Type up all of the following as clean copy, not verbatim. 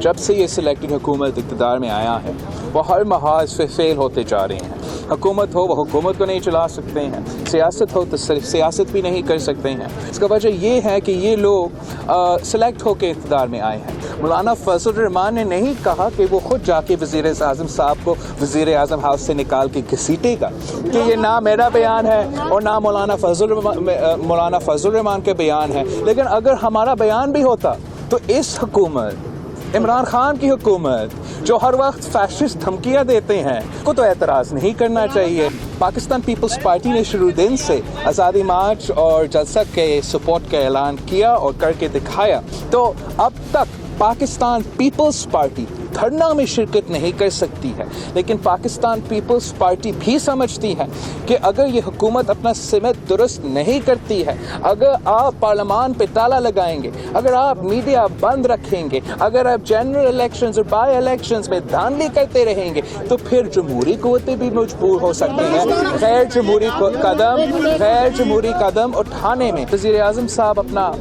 جب سے یہ سلیکٹڈ حکومت اقتدار میں آیا ہے وہ ہر محاذ سے فیل ہوتے جا رہے ہیں. حکومت ہو وہ حکومت کو نہیں چلا سکتے ہیں, سیاست ہو تو سیاست بھی نہیں کر سکتے ہیں. اس کا وجہ یہ ہے کہ یہ لوگ سلیکٹ ہو کے اقتدار میں آئے ہیں. مولانا فضل الرحمان نے نہیں کہا کہ وہ خود جا کے وزیر اعظم صاحب کو وزیر اعظم ہاؤس سے نکال کے گھسیٹے گا, کہ یہ نہ میرا بیان ہے اور نہ مولانا فضل الرحمان کے بیان ہے. لیکن اگر ہمارا بیان بھی ہوتا تو اس حکومت, عمران خان کی حکومت جو ہر وقت فیشسٹ دھمکیاں دیتے ہیں, کو تو اعتراض نہیں کرنا چاہیے. پاکستان پیپلز پارٹی نے شروع دن سے آزادی مارچ اور جلسہ کے سپورٹ کا اعلان کیا اور کر کے دکھایا. تو اب تک پاکستان پیپلز پارٹی دھرنا میں شرکت نہیں کر سکتی ہے, لیکن پاکستان پیپلز پارٹی بھی سمجھتی ہے کہ اگر یہ حکومت اپنا سمت درست نہیں کرتی ہے, اگر آپ پارلیمان پہ تالا لگائیں گے, اگر آپ میڈیا بند رکھیں گے, اگر آپ جنرل الیکشنز اور بائی الیکشنز میں دھاندلی کرتے رہیں گے, تو پھر جمہوری قوتیں بھی مجبور ہو سکتی ہیں غیر جمہوری قدم اٹھانے میں. وزیر اعظم صاحب اپنا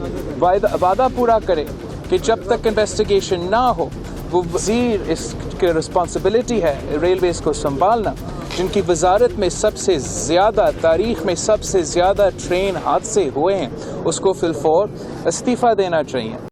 وعدہ پورا کرے کہ جب تک انویسٹیگیشن نہ ہو وہ وزیر, اس کی رسپانسبلٹی ہے ریلویز کو سنبھالنا, جن کی وزارت میں سب سے زیادہ تاریخ میں سب سے زیادہ ٹرین حادثے ہوئے ہیں, اس کو فی الفور استعفیٰ دینا چاہیے.